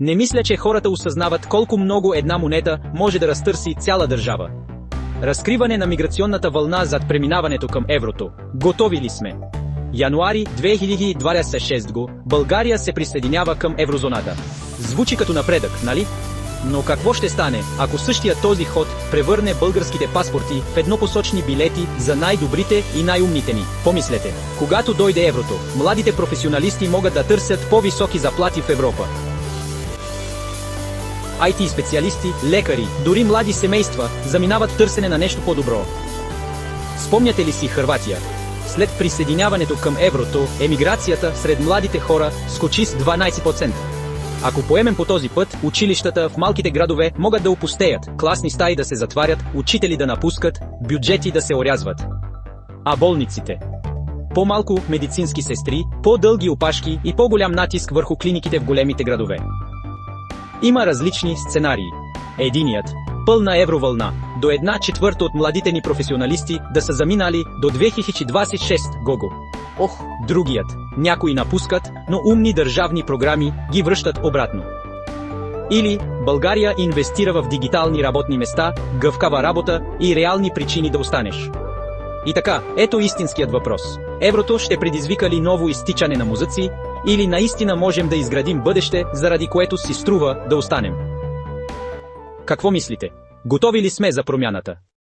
Не мисля, че хората осъзнават колко много една монета може да разтърси цяла държава. Разкриване на миграционната вълна зад преминаването към еврото. Готови ли сме? Януари 2026 го, България се присъединява към еврозоната. Звучи като напредък, нали? Но какво ще стане, ако същия този ход превърне българските паспорти в еднопосочни билети за най-добрите и най-умните ни? Помислете, когато дойде еврото, младите професионалисти могат да търсят по-високи заплати в Европа. IT специалисти, лекари, дори млади семейства заминават търсене на нещо по-добро. Спомняте ли си Хърватия? След присъединяването към еврото, емиграцията сред младите хора скочи с 12%. Ако поемем по този път, училищата в малките градове могат да опустеят, класни стаи да се затварят, учители да напускат, бюджети да се орязват. А болниците? По-малко медицински сестри, по-дълги опашки и по-голям натиск върху клиниките в големите градове. Има различни сценарии. Единият – пълна евровълна, до 1/4 от младите ни професионалисти да са заминали до 2026 гого. Другият – някои напускат, но умни държавни програми ги връщат обратно. Или България инвестира в дигитални работни места, гъвкава работа и реални причини да останеш. И така, ето истинският въпрос. Еврото ще предизвика ли ново изтичане на мозъци, или наистина можем да изградим бъдеще, заради което си струва да останем? Какво мислите? Готови ли сме за промяната?